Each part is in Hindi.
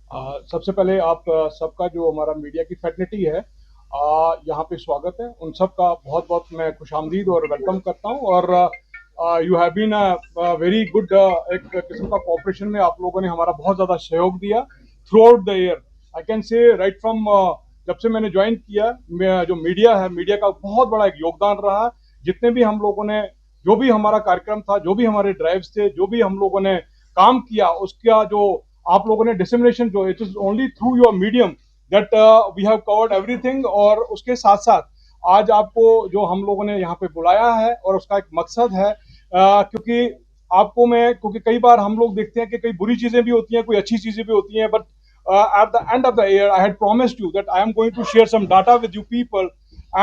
सबसे पहले आप सबका जो हमारा मीडिया की फैटर्निटी है, यहाँ पे स्वागत है। उन सबका बहुत बहुत मैं खुशामदीद और वेलकम करता हूँ। और you have been very good, एक किस्म का कॉपरेशन में आप लोगों ने हमारा बहुत ज़्यादा सहयोग दिया through out the year. I can say right from जब से मैंने ज्वाइन किया, जो मीडिया है, मीडिया का बहुत बड़ा एक योगदान रहा। जितने भी हम लोगों ने, जो भी हमारा कार्यक्रम था, जो भी हमारे ड्राइव्स थे, जो भी हम लोगों ने काम किया, उसका जो आप लोगों ने डिसमिनेशन, जो it is only through your medium that we have covered everything. और उसके साथ साथ आज आपको जो हम लोगों ने यहाँ पे बुलाया है, और उसका एक मकसद है, क्योंकि आपको मैं, क्योंकि कई बार हम लोग देखते हैं कि कई बुरी चीजें भी होती हैं, कोई अच्छी चीजें भी होती हैं, but at the end of the year I had promised you that I am going to share some data with you people,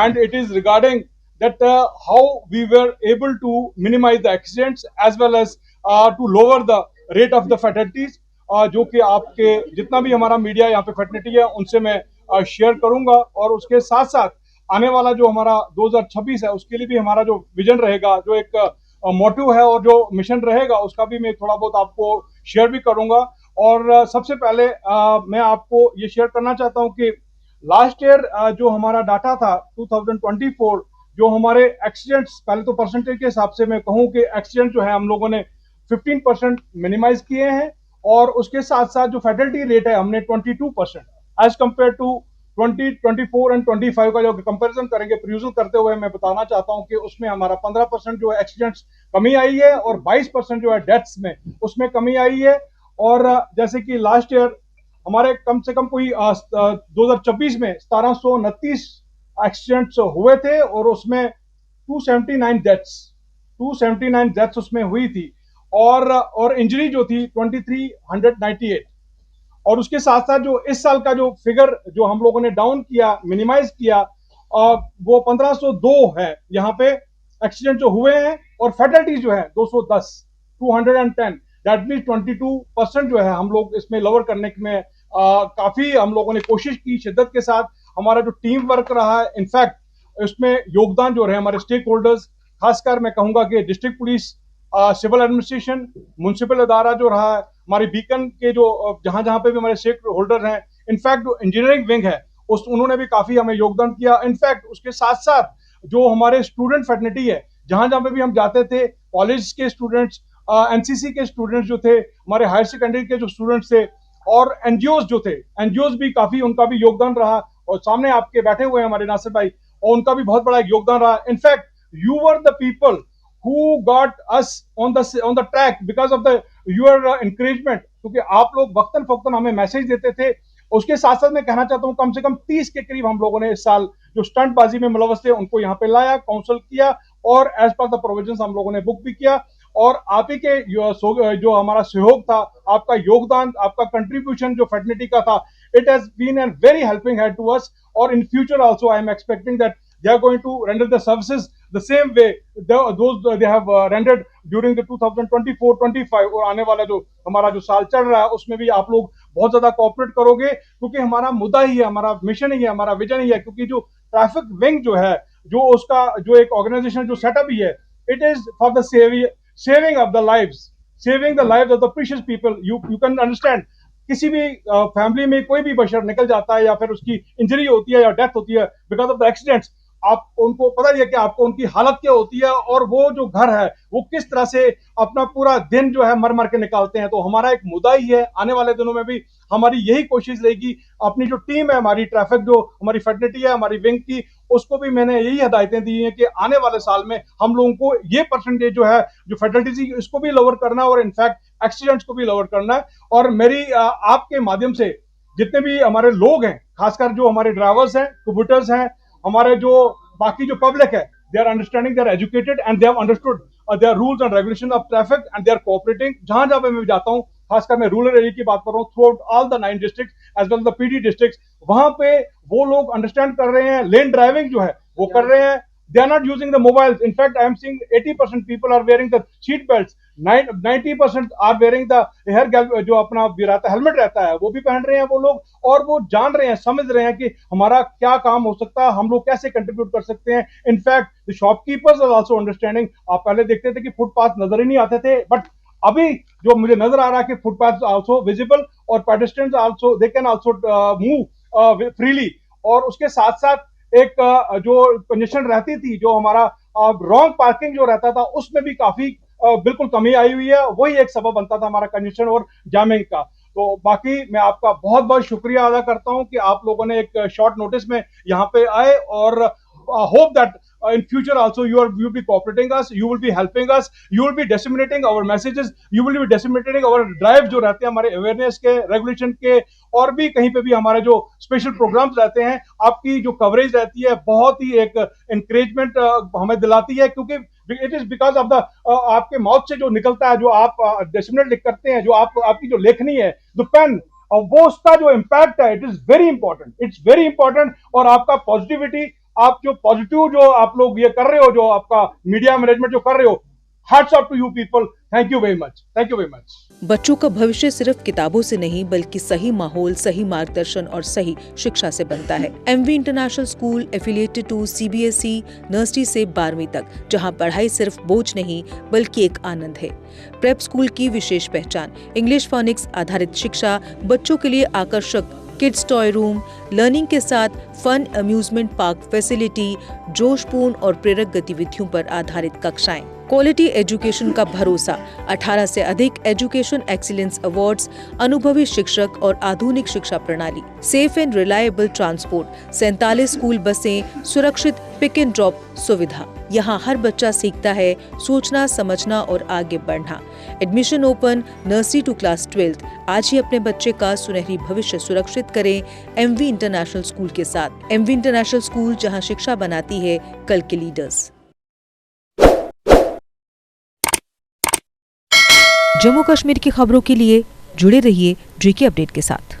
and it is regarding that how we were able to minimize the accidents as well as to lower the rate of the fatalities, जो कि आपके जितना भी हमारा मीडिया यहाँ पे फैटर्निटी है उनसे मैं शेयर करूंगा। और उसके साथ साथ आने वाला जो हमारा 2026 है, उसके लिए भी हमारा जो विजन रहेगा, जो एक मोटिव है और जो मिशन रहेगा, उसका भी मैं थोड़ा बहुत आपको शेयर भी करूंगा। और सबसे पहले मैं आपको ये शेयर करना चाहता हूं कि लास्ट ईयर जो हमारा डाटा था 2024, जो हमारे एक्सीडेंट्स, पहले तो परसेंटेज के हिसाब से मैं कहूं कि एक्सीडेंट जो है हम लोगों ने 15% मिनिमाइज किए हैं। और उसके साथ साथ जो फैटलिटी रेट है, हमने 22% एज कंपेयर टू 2024 एंड 25 का जो कंपैरिजन करेंगे, प्रिव्यूजन करते हुए मैं बताना चाहता हूं कि उसमें हमारा 15% जो है एक्सीडेंट्स कमी आई है, और 22% जो है डेथ्स में उसमें कमी आई है। और जैसे कि लास्ट ईयर हमारे कम से कम कोई 2026 में 1729 एक्सीडेंट्स हुए थे, और उसमें 279 डेथ्स उसमें हुई थी। और इंजरी जो थी 2398। और उसके साथ साथ जो इस साल का जो फिगर जो हम लोगों ने डाउन किया, मिनिमाइज किया, वो 1502 है यहाँ पे एक्सीडेंट जो हुए हैं। और फैटलिटीज जो है 210, 210, दैट मीन 22% जो है हम लोग इसमें लोअर करने में काफी हम लोगों ने कोशिश की शिद्दत के साथ। हमारा जो टीम वर्क रहा है, इनफैक्ट इसमें योगदान जो रहे हमारे स्टेक होल्डर्स, खासकर मैं कहूंगा कि district police, civil administration, municipal अदारा जो रहा है, हमारी बीकन के जो जहां जहां पे भी हमारे स्टेक होल्डर हैं, इनफैक्ट जो इंजीनियरिंग विंग है उस उन्होंने भी काफी हमें योगदान किया। इनफैक्ट उसके साथ साथ जो हमारे स्टूडेंट फैटर्निटी है, जहां जहां पे भी हम जाते थे, कॉलेज के स्टूडेंट्स, एनसीसी के स्टूडेंट्स जो थे, हमारे हायर सेकेंडरी के जो स्टूडेंट्स थे, और एनजीओज जो थे, एनजीओज भी काफी, उनका भी योगदान रहा। और सामने आपके बैठे हुए हैं हमारे नासिर भाई, और उनका भी बहुत बड़ा योगदान रहा। In fact you were the people who got us on the track because of the your encouragement, क्योंकि आप लोग वक्तन फक्तन हमें मैसेज देते थे। उसके साथ साथ मैं कहना चाहता हूं, कम से कम 30 के करीब हम लोगों ने इस साल जो स्टंट बाजी में मुलवस थे उनको यहाँ पे लाया, काउंसिल किया, और एज पर द प्रोविजंस हम लोगों ने बुक भी किया। और आप ही के जो हमारा सहयोग था, आपका योगदान, आपका कंट्रीब्यूशन जो फैटर्निटी का था, it has been a very helping hand to us. Or in future also I am expecting that they are going to render the services the same way those they have rendered during the 2024-25। और आने वाला जो हमारा जो साल चल रहा है उसमें भी आप लोग बहुत ज्यादा कोऑपरेट करोगे, क्योंकि हमारा मुद्दा ही है, हमारा मिशन ही है, हमारा विजन ही है। क्योंकि जो ट्रैफिक विंग जो है, जो उसका जो एक ऑर्गेनाइजेशन जो सेटअप ही है, it is for the saving of the lives, saving the lives of the precious people. You can understand, किसी भी फैमिली में कोई भी बशर निकल जाता है, या फिर उसकी इंजरी होती है या डेथ होती है बिकॉज ऑफ द एक्सीडेंट्स, आप उनको पता ही है कि आपको उनकी हालत क्या होती है, और वो जो घर है वो किस तरह से अपना पूरा दिन जो है मर मर के निकालते हैं। तो हमारा एक मुद्दा ही है, आने वाले दिनों में भी हमारी यही कोशिश रहेगी। अपनी जो टीम है, हमारी ट्रैफिक जो हमारी फैटर्निटी है हमारी विंग की, उसको भी मैंने यही हिदायतें दी हैं कि आने वाले साल में हम लोगों को ये परसेंटेज जो है, जो फैटर्निटी, इसको भी लोअर करना है, और इनफैक्ट एक्सीडेंट्स को भी लोअर करना है। और मेरी आपके माध्यम से जितने भी हमारे लोग हैं, खासकर जो हमारे ड्राइवर्स हैं, कंप्यूटर्स हैं, हमारे जो बाकी जो पब्लिक है, they are understanding, they are educated, and they have understood their rules and regulation of traffic, and they are cooperating. जहां जहां पे मैं जाता हूं, खासकर मैं रूरल एरिया की बात कर रहा हूं, throughout all the 9 district as well the PD district, वहां पे वो लोग अंडरस्टैंड कर रहे हैं, लेन ड्राइविंग जो है वो कर रहे हैं। They are not using the mobiles. In fact, I am seeing 80% people are wearing the seat belts. 90% are wearing the hair gel, जो अपना भी रहता है, हेलमेट रहता है, वो भी पहन रहे हैं वो लोग। और वो जान रहे हैं, समझ रहे हैं कि हमारा क्या काम हो सकता है, हम लोग कैसे कंट्रीब्यूट कर सकते हैं। In fact the shopkeepers are also understanding. आप पहले देखते थे कि फुटपाथ नजर ही नहीं आते थे, बट अभी जो मुझे नजर आ रहा है कि फुटपाथ आल्सो विजिबल और pedestrians also they can also move freely. और उसके साथ साथ एक जो कंजेशन रहती थी, जो हमारा रॉन्ग पार्किंग जो रहता था, उसमें भी काफी बिल्कुल कमी आई हुई है। वही एक सबब बनता था हमारा कंजेशन और जामिंग का। तो बाकी मैं आपका बहुत बहुत शुक्रिया अदा करता हूं कि आप लोगों ने एक शॉर्ट नोटिस में यहाँ पे आए, और hope that in future also you will be cooperating us, you will be helping us, you will be disseminating our messages, you will be disseminating our drive जो रहते हैं हमारे अवेयरनेस के, रेगुलेशन के, और भी कहीं पे भी हमारे जो स्पेशल प्रोग्राम्स रहते हैं, आपकी जो कवरेज रहती है बहुत ही एक एनकरेजमेंट हमें दिलाती है, क्योंकि it is because of the आपके माउथ से जो निकलता है, जो आप डिसमिनेट करते हैं, जो आपकी जो लेखनी है, द पेन, और वो उसका जो इम्पैक्ट है, it is very important, it's very important. और आपका पॉजिटिविटी, आप जो पॉजिटिव जो आप लोग ये कर रहे हो, जो आपका मीडिया मैनेजमेंट जो कर रहे हो, hats off to you people, thank you very much, thank you very much. बच्चों का भविष्य सिर्फ किताबों से नहीं बल्कि सही माहौल, सही मार्गदर्शन और सही शिक्षा से बनता है। MV international school affiliated to CBSE nursery से 12वीं तक, जहां पढ़ाई सिर्फ बोझ नहीं बल्कि एक आनंद है। प्रेप स्कूल की विशेष पहचान इंग्लिश फोनिक्स आधारित शिक्षा, बच्चों के लिए आकर्षक किड्स टॉय रूम, लर्निंग के साथ फन अम्यूजमेंट पार्क फैसिलिटी, जोशपूर्ण और प्रेरक गतिविधियों पर आधारित कक्षाएं, क्वालिटी एजुकेशन का भरोसा, 18 से अधिक एजुकेशन एक्सीलेंस अवार्ड्स, अनुभवी शिक्षक और आधुनिक शिक्षा प्रणाली, safe and reliable transport, 47 school बसें, सुरक्षित पिक एंड ड्रॉप सुविधा। यहाँ हर बच्चा सीखता है सोचना, समझना और आगे बढ़ना। Admission open nursery to class 12। आज ही अपने बच्चे का सुनहरी भविष्य सुरक्षित करें एमवी इंटरनेशनल स्कूल के साथ। एमवी इंटरनेशनल स्कूल, जहाँ शिक्षा बनाती है कल के लीडर्स। जम्मू कश्मीर की खबरों के लिए जुड़े रहिए JK अपडेट के साथ।